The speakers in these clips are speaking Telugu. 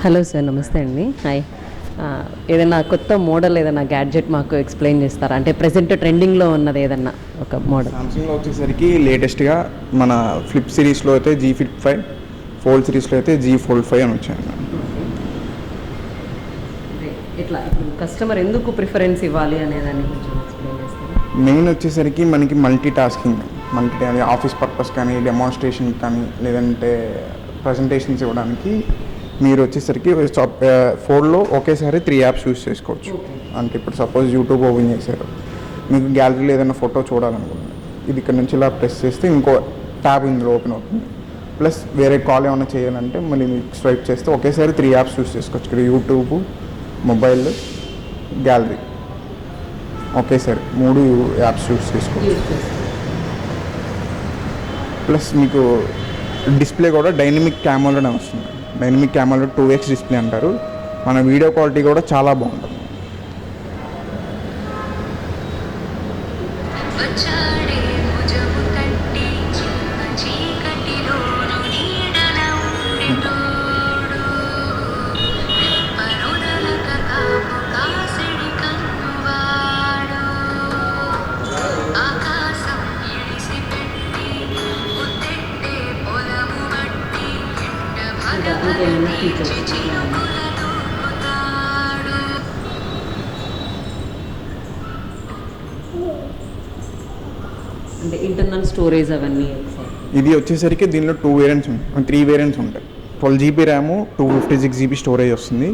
హలో సార్, నమస్తే అండి. హాయ్. ఏదైనా కొత్త మోడల్ ఏదైనా గ్యాడ్జెట్ మాకు ఎక్స్ప్లెయిన్ చేస్తారా? అంటే ప్రెసెంట్ ట్రెండింగ్లో ఉన్నది ఏదన్నా ఒక మోడల్. సామ్సంగ్లో వచ్చేసరికి లేటెస్ట్గా మన ఫ్లిప్ సిరీస్లో అయితే జీ ఫ్లిప్ 5, ఫోల్డ్ సిరీస్లో అయితే జీ ఫోల్డ్ 5 అని వచ్చాయి. ఇట్లా కస్టమర్ ఎందుకు ప్రిఫరెన్స్ ఇవ్వాలి అనేదాన్ని కొంచెం ఎక్స్ప్లెయిన్ చేస్తారా? మెయిన్ వచ్చేసరికి మనకి మల్టీ టాస్కింగ్, ఆఫీస్ పర్పస్ కానీ, డెమాన్స్ట్రేషన్ కానీ, లేదంటే ప్రజెంటేషన్స్ ఇవ్వడానికి మీరు వచ్చేసరికి ఫోన్లో ఒకేసారి 3 యాప్స్ యూస్ చేసుకోవచ్చు. అంటే ఇప్పుడు సపోజ్ యూట్యూబ్ ఓపెన్ చేశారు, మీకు గ్యాలరీలో ఏదైనా ఫోటో చూడాలనుకుంటున్నారు, ఇది ఇక్కడ నుంచి ఇలా ప్రెస్ చేస్తే ఇంకో ట్యాబ్ ఇందులో ఓపెన్ అవుతుంది. ప్లస్ వేరే కాల్ ఏమైనా చేయాలంటే మళ్ళీ మీకు స్వైప్ చేస్తే ఒకేసారి 3 యాప్స్ యూస్ చేసుకోవచ్చు. ఇక్కడ యూట్యూబ్, మొబైల్, గ్యాలరీ ఒకేసారి 3 యాప్స్ యూస్ చేసుకోవచ్చు. ప్లస్ మీకు డిస్ప్లే కూడా డైనమిక్ కెమెరాలోనే వస్తుంది. డైనమిక్ కెమెరాలో 2x డిస్ప్లే అంటారు. మన వీడియో క్వాలిటీ కూడా చాలా బాగుంటుంది. అంటే ఇంటర్నల్ స్టోరేజ్ అవన్నీ ఇది వచ్చేసరికి దీనిలో 3 వేరియంట్స్ ఉంటాయి. 12GB ర్యామ్, 256GB స్టోరేజ్ వస్తుంది.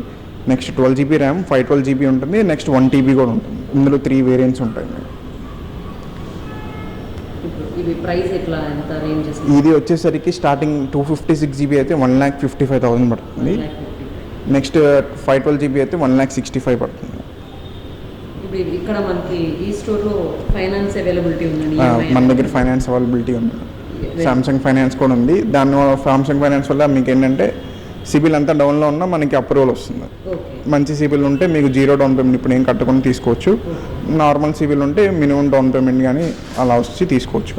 నెక్స్ట్ 12GB ర్యామ్, 512GB ఉంటుంది. నెక్స్ట్ 1TB కూడా ఉంటుంది. ఇందులో 3 వేరియంట్స్ ఉంటాయి. ఇది వచ్చేసరికి స్టార్టింగ్ 256GB అయితే 1,55,000 పడుతుంది. నెక్స్ట్ 512GB అయితే 1,65,000 పడుతుంది. ఇక్కడ మనకి ఈ స్టోర్లో ఫైనాన్స్ అవైలబిలిటీ ఉందండి. మన దగ్గర ఫైనాన్స్ అవైలబిలిటీ ఉంది. సామ్సంగ్ ఫైనాన్స్ కూడా ఉంది. దాని సామ్సంగ్ ఫైనాన్స్ వల్ల మీకు ఏంటంటే సిబిల్ అంతా డౌన్లో ఉన్నా మనకి అప్రూవల్ వస్తుంది. మంచి సిబిల్ ఉంటే మీకు 0 డౌన్ పేమెంట్ ఇప్పుడు ఏం కట్టుకొని తీసుకోవచ్చు. నార్మల్ సిబిల్ ఉంటే మినిమం డౌన్ పేమెంట్ కానీ అలా వచ్చి తీసుకోవచ్చు.